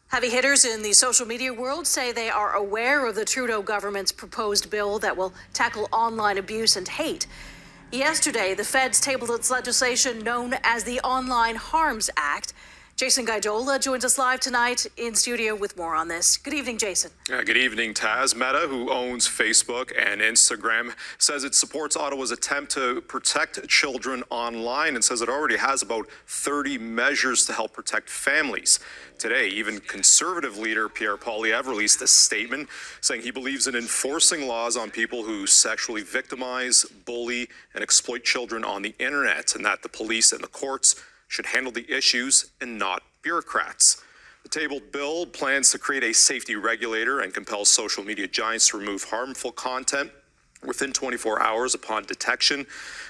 Heavy hitters in the social media world say they are aware of the Trudeau government's proposed bill that will tackle online abuse and hate. Yesterday, the feds tabled its legislation known as the Online Harms Act. Jason Gaidola joins us live tonight in studio with more on this. Good evening, Jason. Good evening, Taz. Meta, who owns Facebook and Instagram, says it supports Ottawa's attempt to protect children online and says it already has about 30 measures to help protect families. Today, even Conservative leader Pierre Poilievre released a statement saying he believes in enforcing laws on people who sexually victimize, bully, and exploit children on the internet, and that the police and the courts should handle the issues and not bureaucrats. The tabled bill plans to create a safety regulator and compels social media giants to remove harmful content within 24 hours upon detection.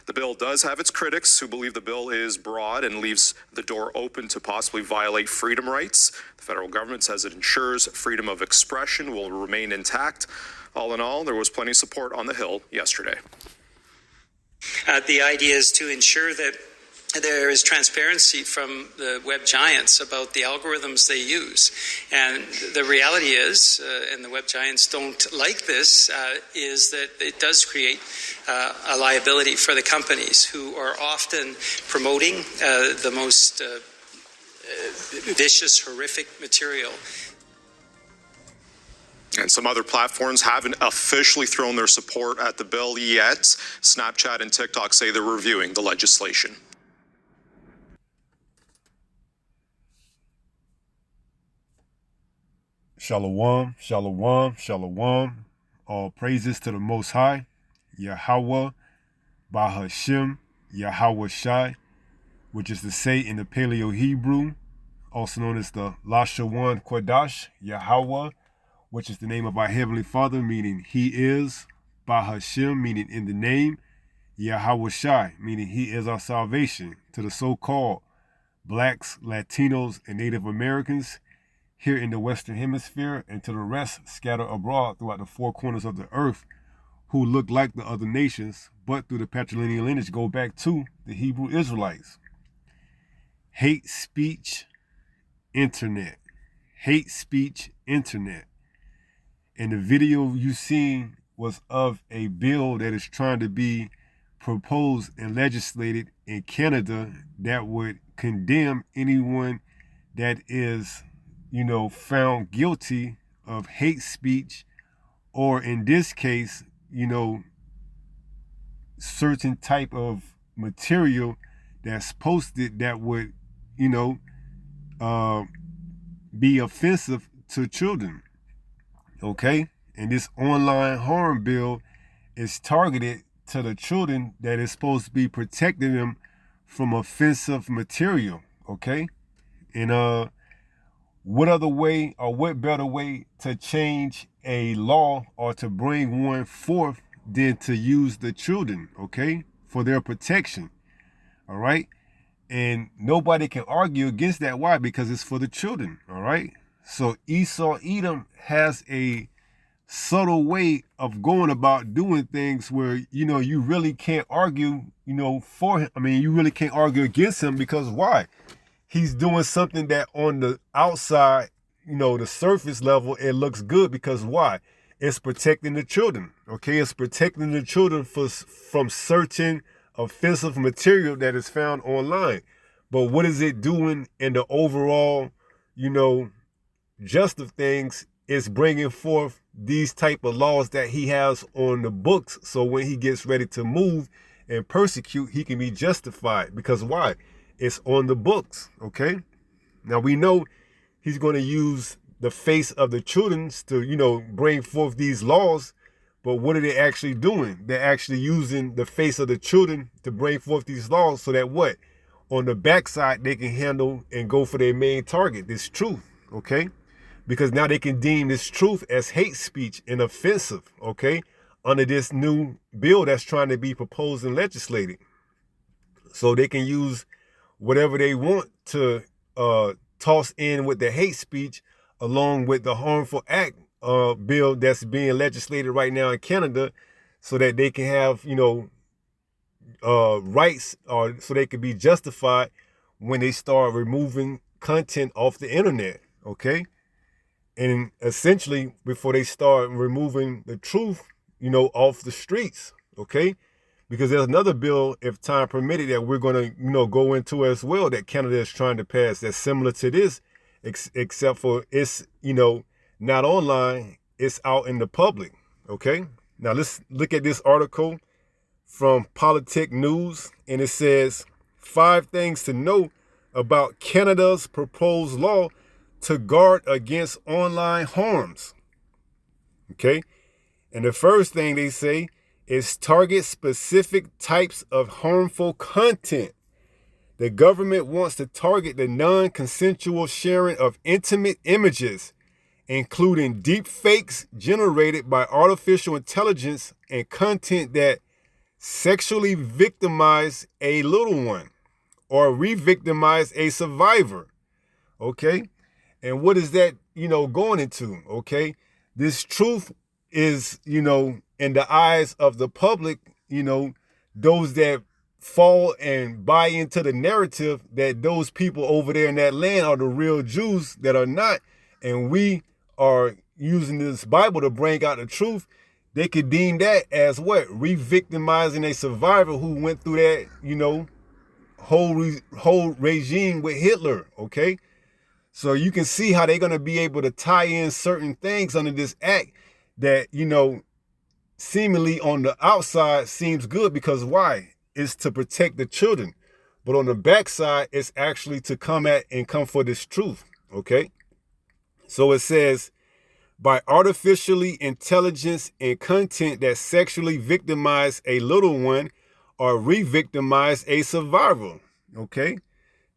The bill does have its critics who believe the bill is broad and leaves the door open to possibly violate freedom rights. The federal government says it ensures freedom of expression will remain intact. All in all, there was plenty of support on the Hill yesterday. The idea is to ensure that there is transparency from the web giants about the algorithms they use. And the reality is, and the web giants don't like this, is that it does create a liability for the companies who are often promoting the most vicious, horrific material. And some other platforms haven't officially thrown their support at the bill yet. Snapchat and TikTok say they're reviewing the legislation. Shalom, shalom, shalom. All praises to the Most High, Yahweh, Bahashem, Yahweh Shai, which is to say in the Paleo Hebrew, also known as the Lashawan Kodash, Yahweh, which is the name of our Heavenly Father, meaning He is, Bahashem, meaning in the name, Yahweh Shai, meaning He is our salvation, to the so-called Blacks, Latinos, and Native Americans here in the Western Hemisphere, and to the rest scattered abroad throughout the four corners of the earth who look like the other nations, but through the patrilineal lineage go back to the Hebrew Israelites. Hate speech, internet. Hate speech, internet. And the video you seen was of a bill that is trying to be proposed and legislated in Canada that would condemn anyone that is found guilty of hate speech, or in this case, certain type of material that's posted that would, be offensive to children. Okay? And this online harm bill is targeted to the children that is supposed to be protecting them from offensive material. Okay? And what other way or what better way to change a law or to bring one forth than to use the children, okay, for their protection, all right? And nobody can argue against that. Why? Because it's for the children, all right? So Esau Edom has a subtle way of going about doing things where, you really can't argue, for him. I mean, you really can't argue against him, because why? He's doing something that on the outside, the surface level, it looks good, because why? It's protecting the children, okay? It's protecting the children from certain offensive material that is found online. But what is it doing in the overall, just of things? It's bringing forth these type of laws that he has on the books. So when he gets ready to move and persecute, he can be justified. Because why? It's on the books, okay? Now we know he's going to use the face of the children to, bring forth these laws. But what are they actually doing? They're actually using the face of the children to bring forth these laws so that what? On the backside, they can handle and go for their main target, this truth, okay? Because now they can deem this truth as hate speech and offensive, okay? Under this new bill that's trying to be proposed and legislated. So they can use whatever they want to toss in with the hate speech along with the harmful act bill that's being legislated right now in Canada, so that they can have, rights, or so they can be justified when they start removing content off the internet, okay? And essentially, before they start removing the truth, off the streets, okay? Because there's another bill, if time permitted, that we're going to, go into as well, that Canada is trying to pass that's similar to this, except for it's, not online, it's out in the public, okay? Now, let's look at this article from Politic News, and it says 5 things to know about Canada's proposed law to guard against online harms. Okay? And the first thing they say is target specific types of harmful content. The government wants to target the non-consensual sharing of intimate images, including deep fakes generated by artificial intelligence and content that sexually victimize a little one or re-victimize a survivor. Okay? And what is that, going into? Okay? This truth is, in the eyes of the public, those that fall and buy into the narrative that those people over there in that land are the real Jews that are not, and we are using this Bible to bring out the truth. They could deem that as what? Re-victimizing a survivor who went through that, whole regime with Hitler, okay? So you can see how they're going to be able to tie in certain things under this act that, seemingly on the outside seems good, because why? It's to protect the children. But on the backside, it's actually to come for this truth, okay? So it says, by artificially intelligence and content that sexually victimize a little one or re-victimize a survivor, okay?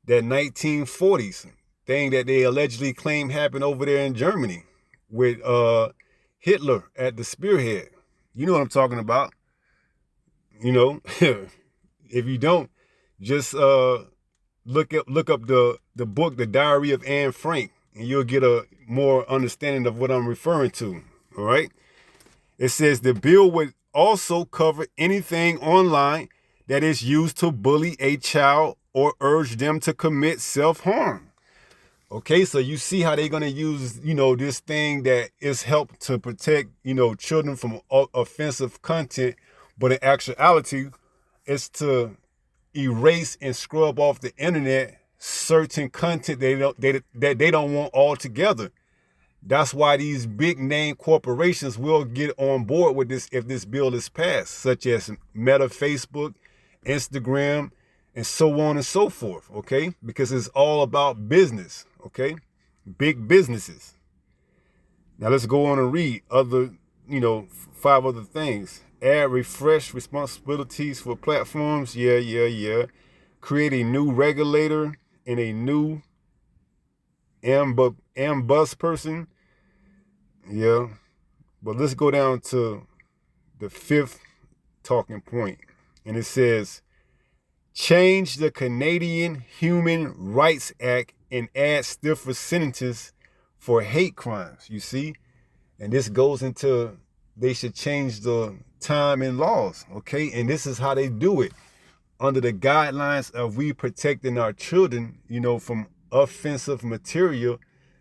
That 1940s thing that they allegedly claim happened over there in Germany with Hitler at the spearhead. You know what I'm talking about. If you don't, just look up the book, The Diary of Anne Frank, and you'll get a more understanding of what I'm referring to. All right. It says the bill would also cover anything online that is used to bully a child or urge them to commit self-harm. Okay, so you see how they're going to use, this thing that is helped to protect, children from offensive content, but in actuality, it's to erase and scrub off the internet certain content that they don't want altogether. That's why these big name corporations will get on board with this if this bill is passed, such as Meta, Facebook, Instagram, and so on and so forth, okay? Because it's all about business, okay? Big businesses. Now let's go on and read other, 5 other things. Add refresh responsibilities for platforms. Yeah. Create a new regulator and a new ambus person. Yeah. But let's go down to the 5th talking point. And it says, change the Canadian Human Rights Act and add stiffer sentences for hate crimes, you see? And this goes into, they should change the time and laws, okay? And this is how they do it. Under the guidelines of we protecting our children, from offensive material,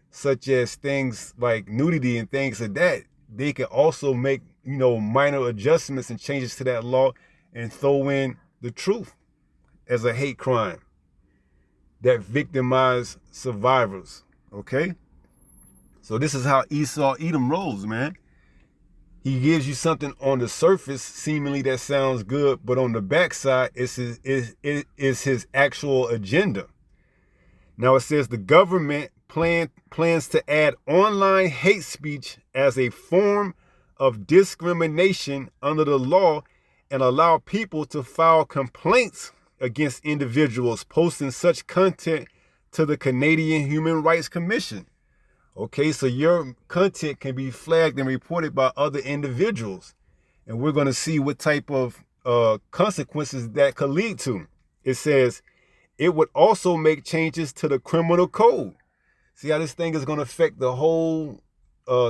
such as things like nudity and things like that, they can also make, minor adjustments and changes to that law and throw in the truth as a hate crime that victimize survivors, okay? So this is how Esau Edom rolls, man. He gives you something on the surface, seemingly that sounds good, but on the backside, it is his actual agenda. Now it says the government plans to add online hate speech as a form of discrimination under the law and allow people to file complaints against individuals posting such content to the Canadian Human Rights Commission. Okay, so your content can be flagged and reported by other individuals. And we're going to see what type of consequences that could lead to. It says it would also make changes to the criminal code. See how this thing is going to affect the whole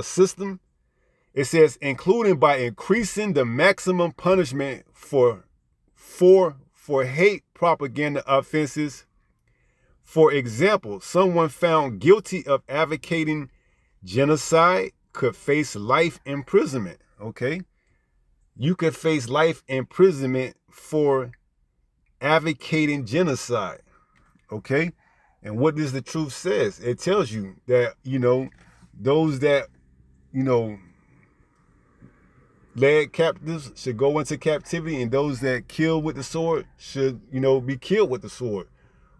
system? It says, including by increasing the maximum punishment for hate propaganda offenses. For example, someone found guilty of advocating Genocide could face life imprisonment, okay? You could face life imprisonment for advocating genocide, okay? And what does the truth says? It tells you that, those that, led captives should go into captivity, and those that kill with the sword should, be killed with the sword,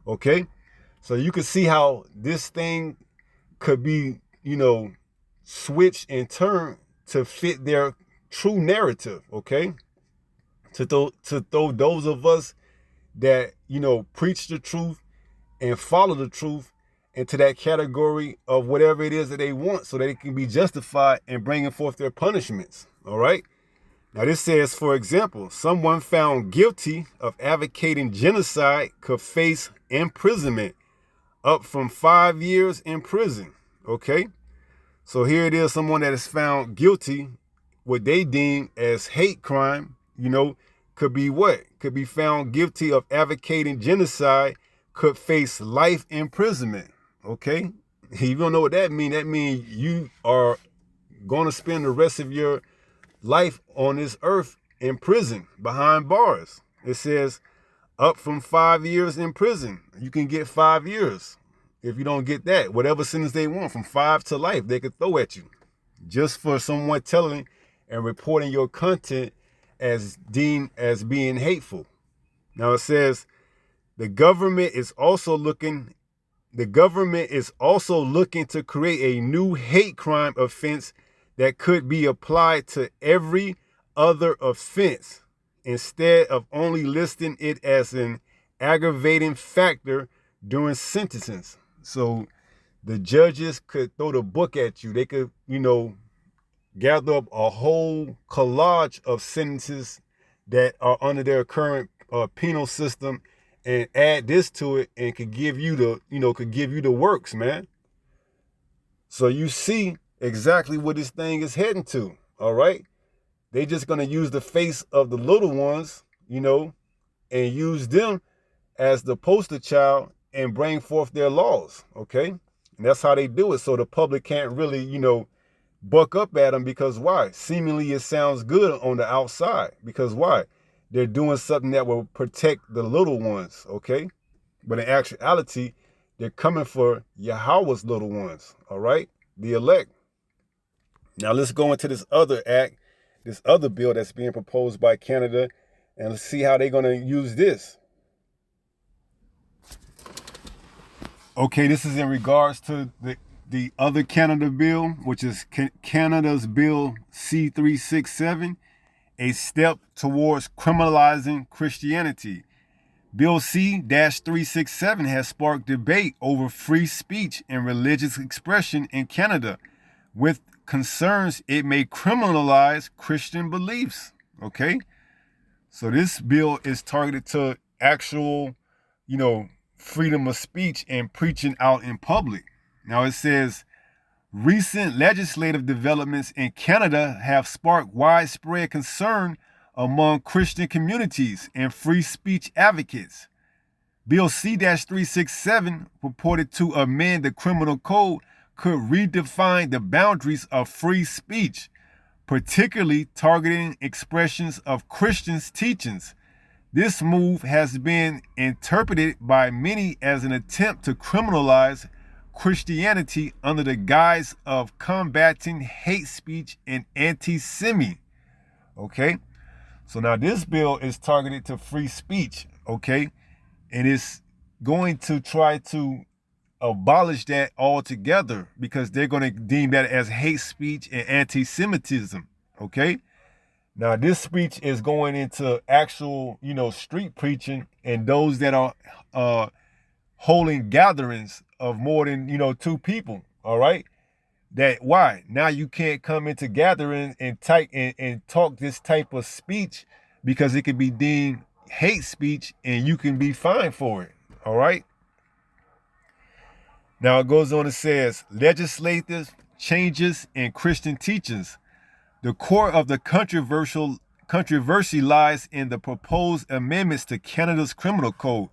okay? So you can see how this thing could be, switched and turned to fit their true narrative, okay? To throw those of us that, preach the truth and follow the truth into that category of whatever it is that they want, so that it can be justified in bringing forth their punishments, all right? Now this says, for example, someone found guilty of advocating genocide could face imprisonment up from 5 years in prison, okay? So here it is, someone that is found guilty, what they deem as hate crime, could be what? Could be found guilty of advocating genocide, could face life imprisonment, okay? If you don't know what that means you are going to spend the rest of your life on this earth in prison, behind bars. It says up from 5 years in prison. You can get 5 years. If you don't get that, whatever sentence they want, from 5 to life, they could throw at you, just for someone telling and reporting your content as deemed as being hateful. Now it says the government is also looking to create a new hate crime offense that could be applied to every other offense, instead of only listing it as an aggravating factor during sentencing. So the judges could throw the book at you. They could, gather up a whole collage of sentences that are under their current penal system and add this to it, and could give you the works, man. So you see exactly what this thing is heading to, all right? They just going to use the face of the little ones, and use them as the poster child and bring forth their laws, okay? And that's how they do it, so the public can't really, buck up at them, because why? Seemingly it sounds good on the outside, because why? They're doing something that will protect the little ones, okay? But in actuality, they're coming for Yahweh's little ones, all right? The elect. Now let's go into this other act, this other bill that's being proposed by Canada, and let's see how they're going to use this. Okay, this is in regards to the other Canada bill, which is Canada's bill c-367, a step towards criminalizing Christianity. Bill C-367 has sparked debate over free speech and religious expression in Canada, with concerns it may criminalize Christian beliefs, okay? So this bill is targeted to actual, freedom of speech and preaching out in public. Now it says, recent legislative developments in Canada have sparked widespread concern among Christian communities and free speech advocates. Bill C-367, purported to amend the criminal code, could redefine the boundaries of free speech, particularly targeting expressions of Christians' teachings. This move has been interpreted by many as an attempt to criminalize Christianity under the guise of combating hate speech and anti-Semitism. Okay? So now this bill is targeted to free speech, okay? And it's going to try to abolish that altogether, because they're going to deem that as hate speech and anti-Semitism, okay? Now this speech is going into actual, street preaching, and those that are holding gatherings of more than, 2 people, all right? That why? Now you can't come into gatherings and talk this type of speech, because it could be deemed hate speech and you can be fined for it, all right? Now it goes on and says, legislative changes in Christian teachings. The core of the controversy lies in the proposed amendments to Canada's criminal code,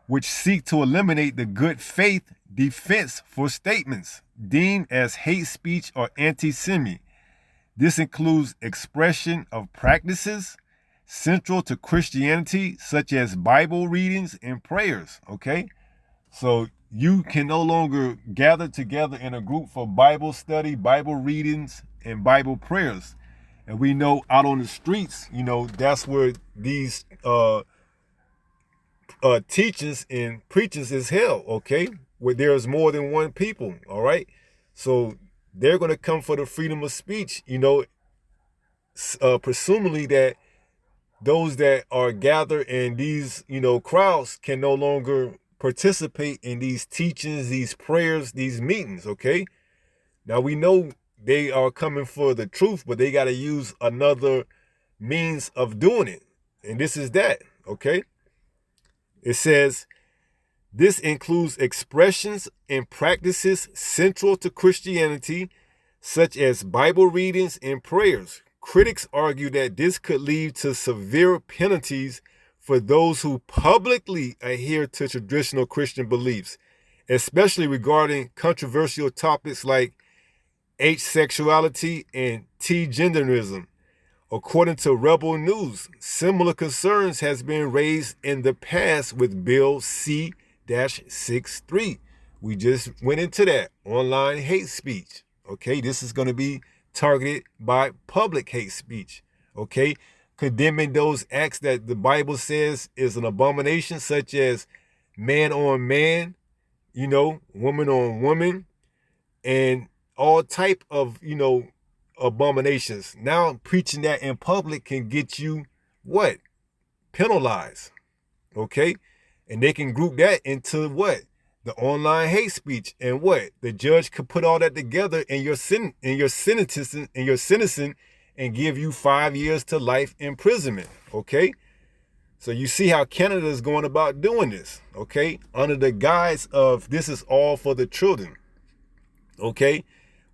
which seek to eliminate the good faith defense for statements deemed as hate speech or anti-Semitic. This includes expression of practices central to Christianity, such as Bible readings and prayers, okay? So you can no longer gather together in a group for Bible study, Bible readings, and Bible prayers. And we know out on the streets, that's where these teachers and preachers is held, okay? Where there's more than one people, all right? So they're going to come for the freedom of speech, presumably that those that are gathered in these, crowds can no longer participate in these teachings, these prayers, these meetings, okay? Now we know they are coming for the truth, but they got to use another means of doing it. And this is that, okay? It says, this includes expressions and practices central to Christianity, such as Bible readings and prayers. Critics argue that this could lead to severe penalties for those who publicly adhere to traditional Christian beliefs, especially regarding controversial topics like H-sexuality and T-genderism. According to Rebel News, similar concerns has been raised in the past with Bill C-63. We just went into that, online hate speech. Okay, this is going to be targeted by public hate speech. Okay, condemning those acts that the Bible says is an abomination, such as man on man, woman on woman, and all type of, abominations. Now preaching that in public can get you what? Penalized. Okay? And they can group that into what? The online hate speech. And what? The judge could put all that together in your sentencing and give you 5 years to life imprisonment. Okay? So you see how Canada is going about doing this, okay? Under the guise of this is all for the children. Okay?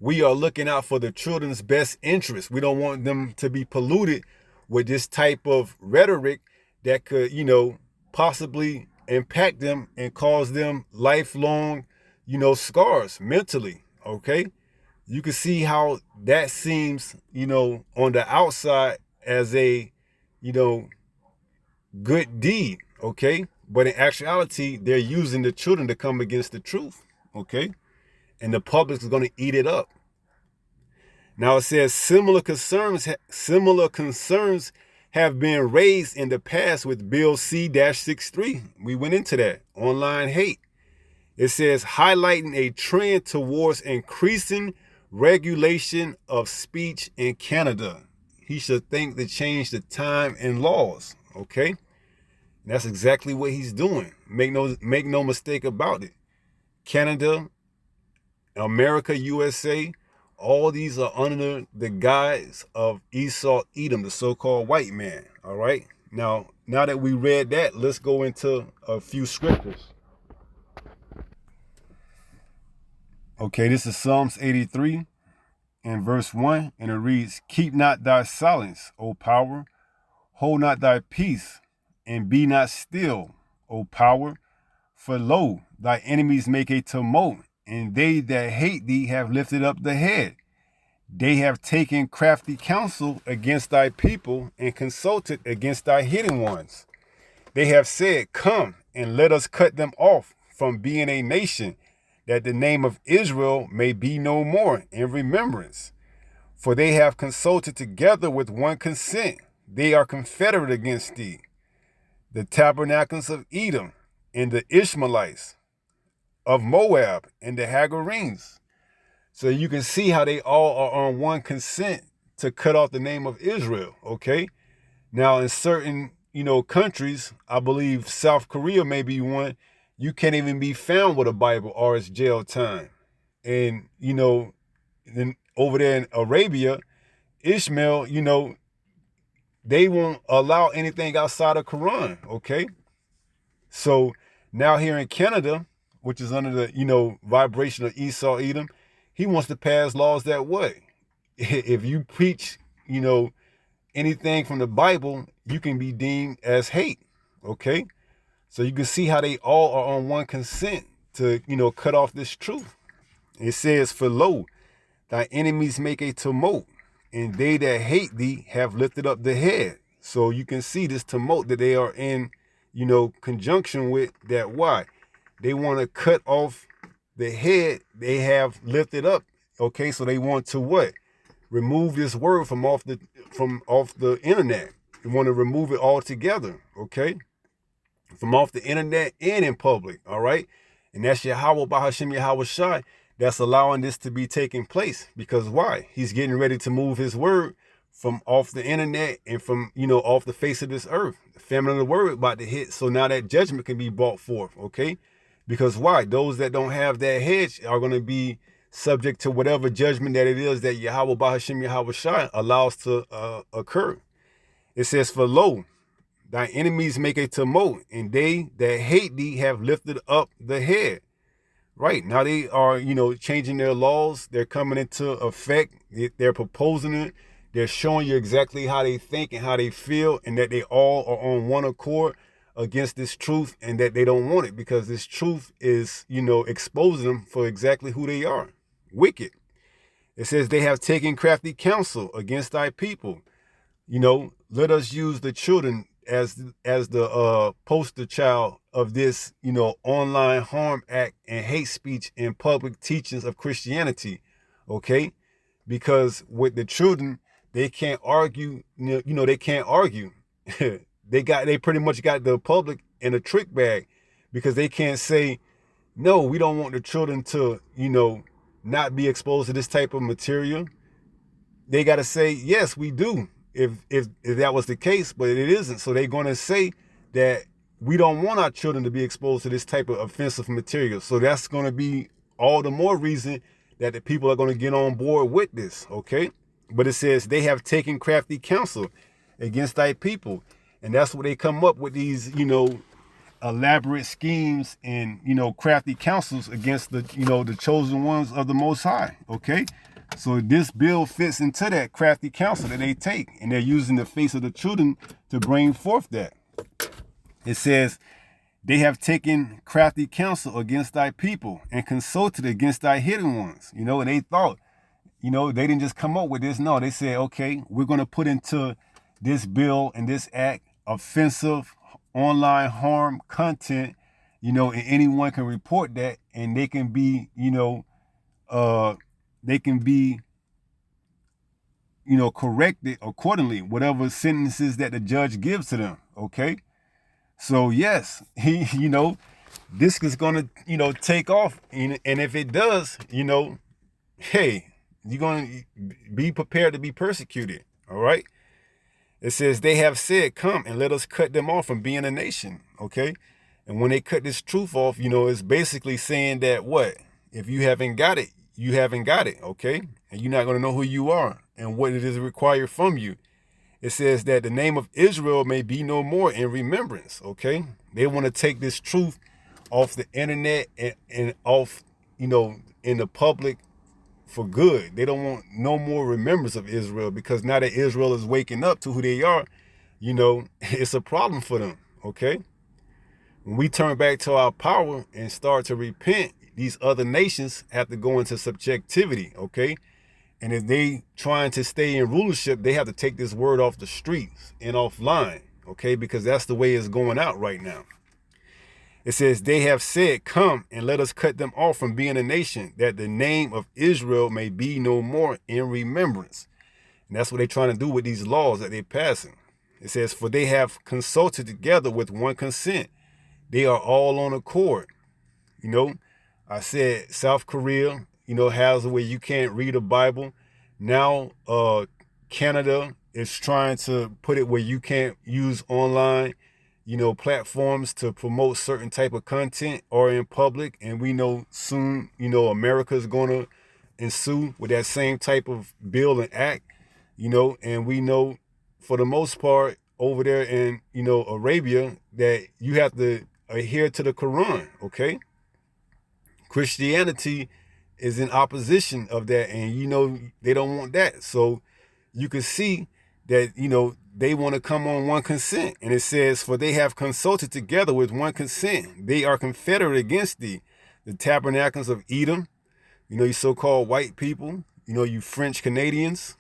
We are looking out for the children's best interest. We don't want them to be polluted with this type of rhetoric that could, possibly impact them and cause them lifelong, scars mentally. Okay? You can see how that seems, on the outside as a, good deed. Okay? But in actuality, they're using the children to come against the truth. Okay? And the public is going to eat it up. Now it says similar concerns have been raised in the past with Bill C-63. We went into that, online hate. It says highlighting a trend towards increasing regulation of speech in Canada. He should think to change the time and laws, okay? And that's exactly what he's doing. Make no mistake about it. Canada, America, USA, all these are under the guise of Esau, Edom, the so-called white man, all right? Now that we read that, let's go into a few scriptures. Okay, this is Psalms 83 and verse 1, and it reads, keep not thy silence, O power, hold not thy peace, and be not still, O power, for lo, thy enemies make a tumult, and they that hate thee have lifted up the head. They have taken crafty counsel against thy people and consulted against thy hidden ones. They have said, come and let us cut them off from being a nation, that the name of Israel may be no more in remembrance. For they have consulted together with one consent. They are confederate against thee. The tabernacles of Edom and the Ishmaelites, of Moab and the Hagarenes. So you can see how they all are on one consent to cut off the name of Israel, okay? Now in certain, countries, I believe South Korea may be one, you can't even be found with a Bible or it's jail time. And, then over there in Arabia, Ishmael, they won't allow anything outside of Quran, okay? So now here in Canada, which is under the, vibration of Esau, Edom, he wants to pass laws that way. If you preach, anything from the Bible, you can be deemed as hate, okay? So you can see how they all are on one consent to, cut off this truth. It says, for lo, thy enemies make a tumult, and they that hate thee have lifted up the head. So you can see this tumult that they are in, conjunction with that. Why? They want to cut off the head they have lifted up. Okay, so they want to what? Remove this word from off the internet. They want to remove it altogether. Okay, from off the internet and in public. All right, and that's Yahweh Bahashim Yahweh Shai that's allowing this to be taking place. Because why? He's getting ready to move his word from off the internet and from, off the face of this earth. The famine of the word about to hit. So now that judgment can be brought forth. Okay, because why? Those that don't have that hedge are going to be subject to whatever judgment that it is that Yahweh Bahashim Yahweh Shai allows to occur. It says, for lo, thy enemies make a tumult, and they that hate thee have lifted up the head. Right, now they are, changing their laws. They're coming into effect. They're proposing it. They're showing you exactly how they think and how they feel, and that they all are on one accord against this truth, and that they don't want it because this truth is, exposing them for exactly who they are. Wicked. It says they have taken crafty counsel against thy people. Let us use the children as the poster child of this, online harm act and hate speech and public teachings of Christianity. Okay, because with the children, they can't argue. They can't argue. They pretty much got the public in a trick bag because they can't say, no, we don't want the children to, not be exposed to this type of material. They got to say, yes, we do. If that was the case, but it isn't. So they're going to say that we don't want our children to be exposed to this type of offensive material. So that's going to be all the more reason that the people are going to get on board with this. Okay. But it says they have taken crafty counsel against thy people. And that's what they come up with these, elaborate schemes and, crafty counsels against the, the chosen ones of the Most High. Okay. So this bill fits into that crafty counsel that they take, and they're using the face of the children to bring forth that. It says, they have taken crafty counsel against thy people and consulted against thy hidden ones. And they thought, they didn't just come up with this. No, they said, okay, we're going to put into this bill and this act offensive online harm content, and anyone can report that, and they can be, corrected accordingly, whatever sentences that the judge gives to them. Okay. So yes, this is going to, take off. And if it does, hey, you're going to be prepared to be persecuted. All right. It says they have said, come and let us cut them off from being a nation. Okay. And when they cut this truth off, it's basically saying that what? If you haven't got it, you haven't got it. Okay. And you're not going to know who you are and what it is required from you. It says that the name of Israel may be no more in remembrance. Okay. They want to take this truth off the internet and off, in the public for good. They don't want no more remembrance of Israel, because now that Israel is waking up to who they are, it's a problem for them. Okay. When we turn back to our power and start to repent, these other nations have to go into subjectivity. Okay. And if they trying to stay in rulership, they have to take this word off the streets and offline. Okay. Because that's the way it's going out right now. It says, they have said, come and let us cut them off from being a nation, that the name of Israel may be no more in remembrance. And that's what they're trying to do with these laws that they're passing. It says, for they have consulted together with one consent. They are all on accord. I said South Korea, has a way you can't read a Bible. Now, Canada is trying to put it where you can't use online platforms to promote certain type of content or in public. And we know soon, America is going to ensue with that same type of bill and act, and we know for the most part over there in, Arabia, that you have to adhere to the Quran. Okay. Christianity is in opposition of that. And, they don't want that. So you can see that, they want to come on one consent. And it says, for they have consulted together with one consent. They are confederate against thee. The tabernacles of Edom, you so-called white people, you French Canadians,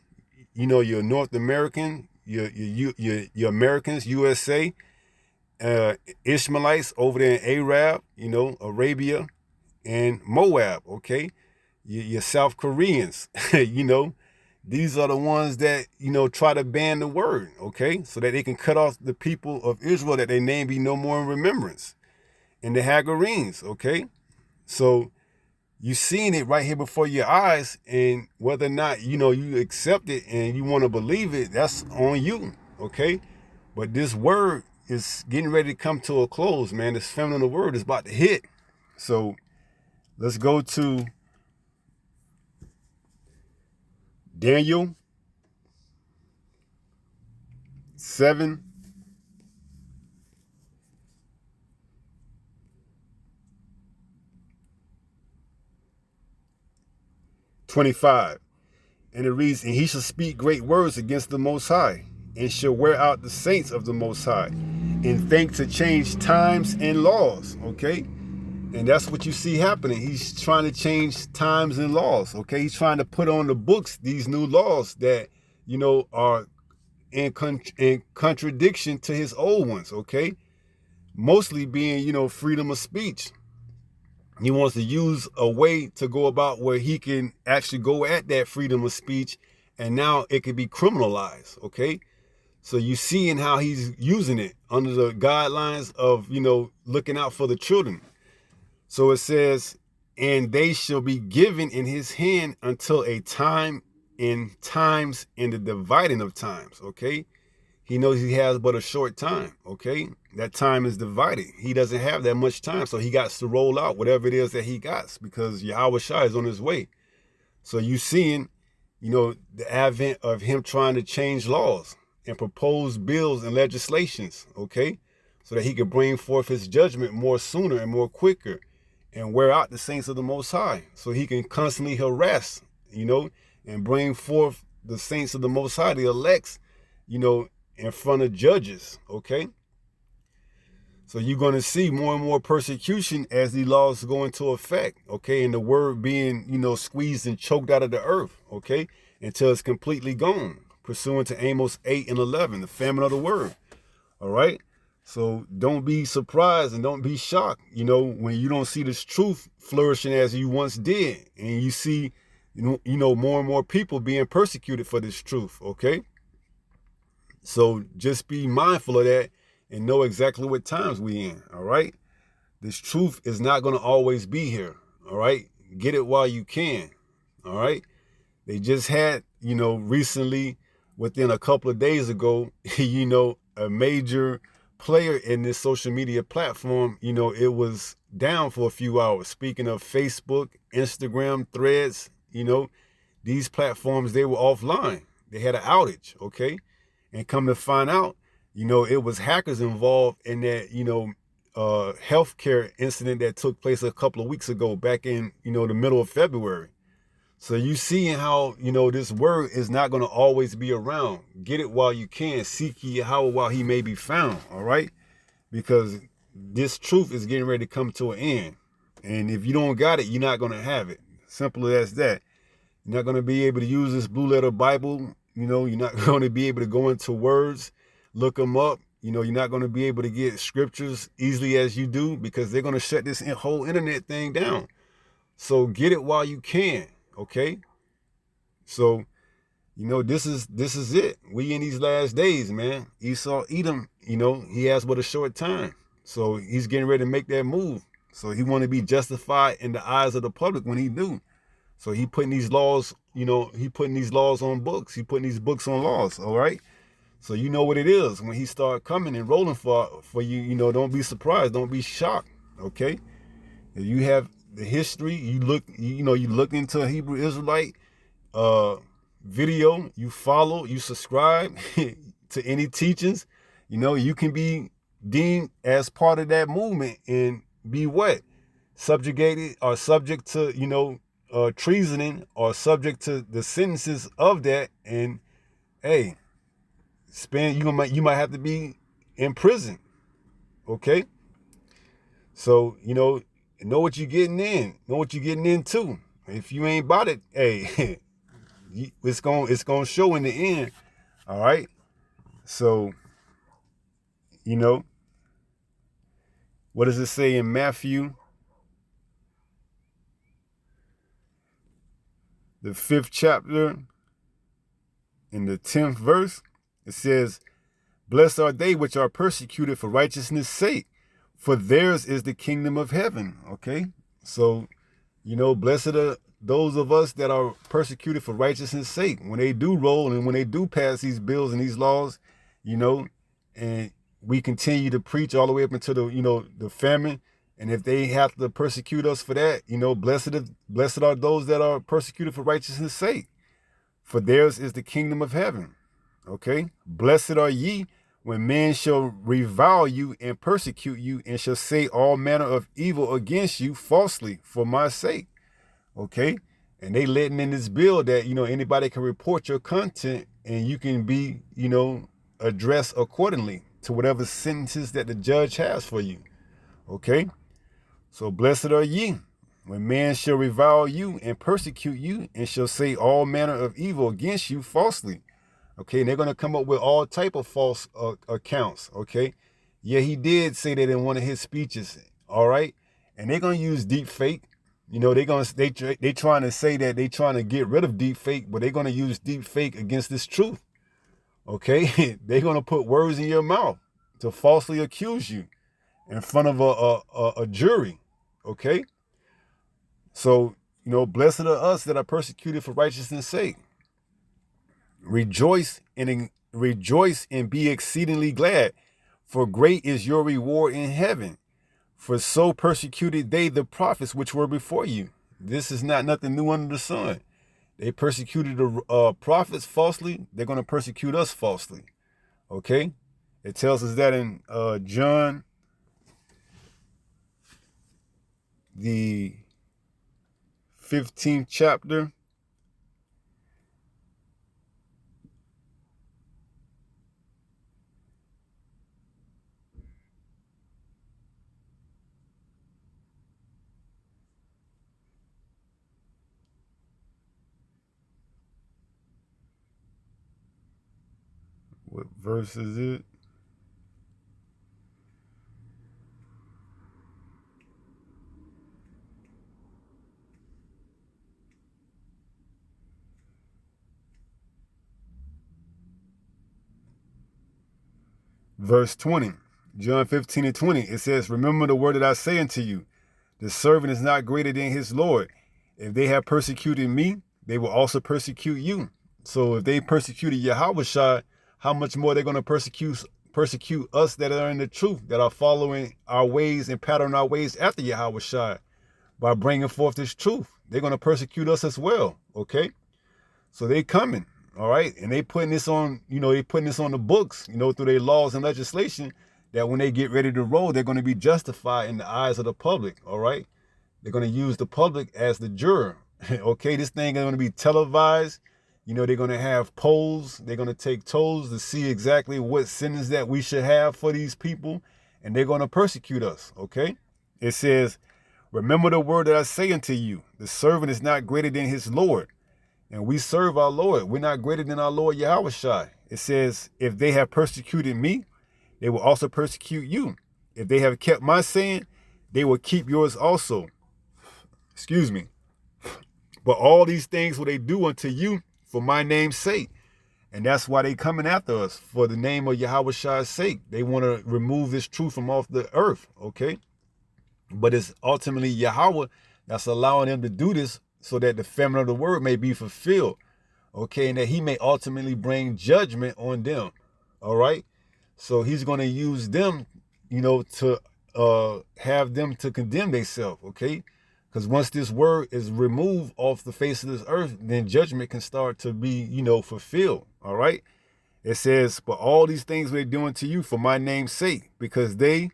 your North American, your Americans, USA, Ishmaelites over there in Arab, Arabia and Moab, okay? Your South Koreans, these are the ones that, try to ban the word, okay? So that they can cut off the people of Israel, that their name be no more in remembrance. And the Hagarenes, okay? So you seeing it right here before your eyes, and whether or not, you accept it and you want to believe it, that's on you, okay? But this word is getting ready to come to a close, man. This feminine word is about to hit. So let's go to Daniel 7. $25. And it reads, and he shall speak great words against the Most High, and shall wear out the saints of the Most High, and think to change times and laws, okay? And that's what you see happening. He's trying to change times and laws, okay? He's trying to put on the books these new laws that, are in contradiction to his old ones, okay? Mostly being, freedom of speech. He wants to use a way to go about where he can actually go at that freedom of speech, and now it could be criminalized, okay? So you seeing how he's using it under the guidelines of, looking out for the children. So it says, and they shall be given in his hand until a time in times in the dividing of times, okay? He knows he has but a short time, okay? That time is divided. He doesn't have that much time, so he got to roll out whatever it is that he got, because Yahweh Shai is on his way. So you seeing, the advent of him trying to change laws and propose bills and legislations, okay? So that he could bring forth his judgment more sooner and more quicker, and wear out the saints of the Most High, so he can constantly harass, and bring forth the saints of the Most High, the elects, in front of judges, okay? So you're going to see more and more persecution as these laws go into effect, okay? And the word being, squeezed and choked out of the earth, okay? Until it's completely gone, pursuant to Amos 8 and 11, the famine of the word, all right? So don't be surprised and don't be shocked, when you don't see this truth flourishing as you once did. And you see, more and more people being persecuted for this truth, okay? So just be mindful of that and know exactly what times we in, all right? This truth is not going to always be here, all right? Get it while you can, all right? They just had, recently, within a couple of days ago, a major player in this social media platform, it was down for a few hours. Speaking of Facebook, Instagram, Threads, these platforms, they were offline. They had an outage, okay? And come to find out, it was hackers involved in that, healthcare incident that took place a couple of weeks ago, back in, the middle of February. So you seeing how, this word is not going to always be around. Get it while you can. Seek ye Yahweh while he may be found, all right? Because this truth is getting ready to come to an end. And if you don't got it, you're not going to have it. Simple as that. You're not going to be able to use this blue letter Bible. You're not going to be able to go into words, look them up. You're not going to be able to get scriptures easily as you do, because they're going to shut this whole internet thing down. So get it while you can, okay? So, this is it. We in these last days, man. Esau, Edom, he has but a short time. So he's getting ready to make that move. So he want to be justified in the eyes of the public when he do. So he putting these laws, he putting these laws on books. He putting these books on laws, all right? So you know what it is when he start coming and rolling for you, don't be surprised. Don't be shocked, okay? If you have the history, you look into a Hebrew Israelite video, you follow, you subscribe to any teachings, you can be deemed as part of that movement and be what? Subjugated or subject to, treasoning, or subject to the sentences of that. And hey, you might have to be in prison. Okay? So, know what you're getting in. Know what you're getting into. If you ain't about it, hey, it's gonna show in the end. All right? So, what does it say in Matthew, the 5th chapter, in the 10th verse? It says, "Blessed are they which are persecuted for righteousness' sake, for theirs is the kingdom of heaven." Okay? So, blessed are those of us that are persecuted for righteousness' sake. When they do roll and when they do pass these bills and these laws, and we continue to preach all the way up until the famine. And if they have to persecute us for that, blessed are those that are persecuted for righteousness' sake, for theirs is the kingdom of heaven. Okay? Blessed are ye when men shall revile you and persecute you and shall say all manner of evil against you falsely for my sake. Okay? And they letting in this bill that, anybody can report your content and you can be, addressed accordingly to whatever sentences that the judge has for you. Okay? So blessed are ye when men shall revile you and persecute you and shall say all manner of evil against you falsely. Okay, and they're going to come up with all type of false accounts. Okay, yeah, he did say that in one of his speeches. All right, and they're going to use deep fake. They trying to say that they trying to get rid of deep fake, but they're going to use deep fake against this truth. Okay, they're going to put words in your mouth to falsely accuse you in front of a jury. Okay, so blessed are us that are persecuted for righteousness' sake. Rejoice and be exceedingly glad, for great is your reward in heaven. For so persecuted they the prophets which were before you. This is not nothing new under the sun. They persecuted the prophets falsely. They're going to persecute us falsely. Okay? It tells us that in John, the 15th chapter, what verse is it? Verse 20, John 15 and 20, it says, "Remember the word that I say unto you, the servant is not greater than his Lord. If they have persecuted me, they will also persecute you." So if they persecuted Yahushua, how much more they're going to persecute us that are in the truth, that are following our ways and pattern our ways after Yahushua by bringing forth this truth. They're going to persecute us as well. Okay, so they coming. All right, and they putting this on, the books, through their laws and legislation, that when they get ready to roll, they're going to be justified in the eyes of the public. All right, they're going to use the public as the juror. Okay, this thing is going to be televised. They're going to have polls. They're going to take tolls to see exactly what sentence that we should have for these people, and they're going to persecute us. Okay, it says, "Remember the word that I say unto you, the servant is not greater than his Lord." And we serve our Lord. We're not greater than our Lord Yahushua. It says, "If they have persecuted me, they will also persecute you. If they have kept my saying, they will keep yours also." Excuse me. "But all these things will they do unto you for my name's sake." And that's why they coming after us, for the name of Yahushua's sake. They want to remove this truth from off the earth. Okay. But it's ultimately Yahweh that's allowing them to do this, so that the famine of the word may be fulfilled, okay, and that he may ultimately bring judgment on them, all right? So he's going to use them, to have them to condemn themselves, okay? Because once this word is removed off the face of this earth, then judgment can start to be, fulfilled, all right? It says, "But all these things they're doing to you for my name's sake, because they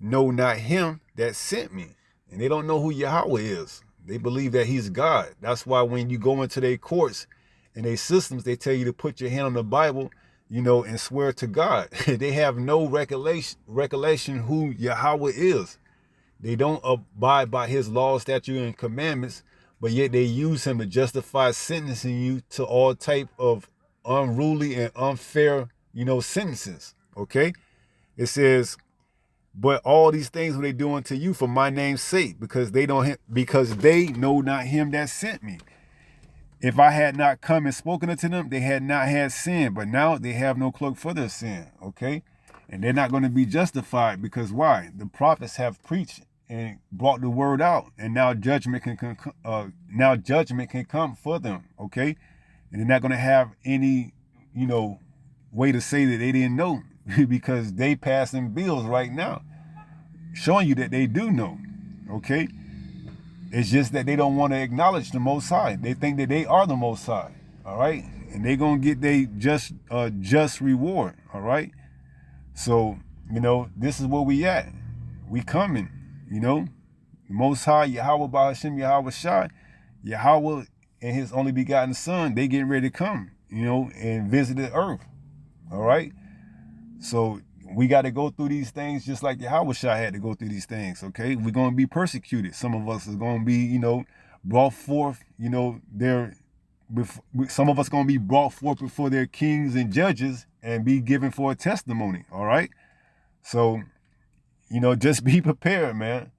know not him that sent me." And they don't know who Yahweh is. They believe that he's God. That's why when you go into their courts and their systems, they tell you to put your hand on the Bible, and swear to God. They have no recollection who Yahweh is. They don't abide by his laws, statutes, and commandments, but yet they use him to justify sentencing you to all type of unruly and unfair, sentences. Okay? It says, but all these things were they doing to you for my name's sake, because they know not him that sent me. If I had not come and spoken unto them, they had not had sin, but now they have no cloak for their sin. Okay? And they're not going to be justified, because why? The prophets have preached and brought the word out, and now judgment can come for them. Okay? And they're not going to have any, way to say that they didn't know, because they passing bills right now showing you that they do know. Okay? It's just that they don't want to acknowledge the Most High. They think that they are the Most High. All right? And they're going to get their just reward. All right? So, this is where we at. We coming, The Most High, Yahweh Bahashim, Yahweh Shai, Yahweh and his only begotten son, they getting ready to come, and visit the earth. All right? So we got to go through these things just like Yahweh Shai had to go through these things. Okay? We're going to be persecuted. Some of us is going to be, brought forth, some of us going to be brought forth before their kings and judges and be given for a testimony. All right? So, just be prepared, man.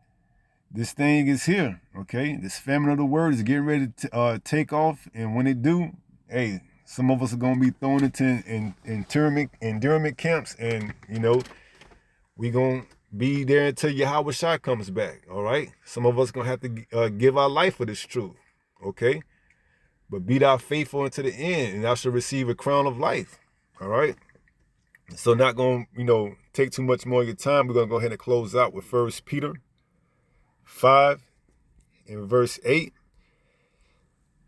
This thing is here. Okay? This famine of the word is getting ready to take off. And when it do, hey, some of us are going to be thrown into internment camps, and, we going to be there until Yahweh Shai comes back, all right? Some of us going to have to give our life for this truth, okay? But be thou faithful unto the end, and thou shalt receive a crown of life, all right? So not going to, take too much more of your time. We're going to go ahead and close out with 1 Peter 5 and verse 8.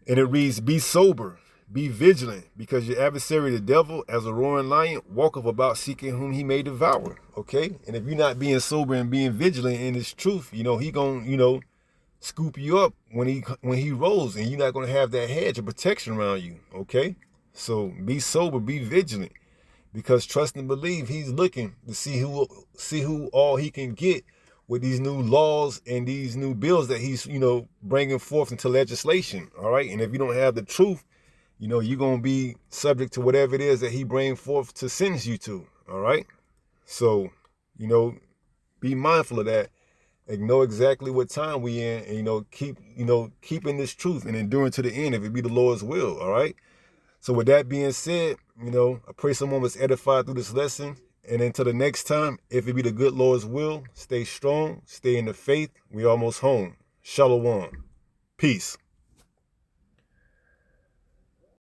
And it reads, be sober, be vigilant, because your adversary, the devil, as a roaring lion, walketh about seeking whom he may devour. Okay? And if you're not being sober and being vigilant in his truth, he gonna, scoop you up when he rolls, and you're not gonna have that hedge of protection around you. Okay? So be sober, be vigilant, because trust and believe he's looking to see who all he can get with these new laws and these new bills that he's, bringing forth into legislation. All right? And if you don't have the truth, you're going to be subject to whatever it is that he brings forth to sentence you to, all right? So, be mindful of that and know exactly what time we in, and, keeping this truth and enduring to the end if it be the Lord's will, all right? So with that being said, I pray someone was edified through this lesson. And until the next time, if it be the good Lord's will, stay strong, stay in the faith. We almost home. Shalom. Peace.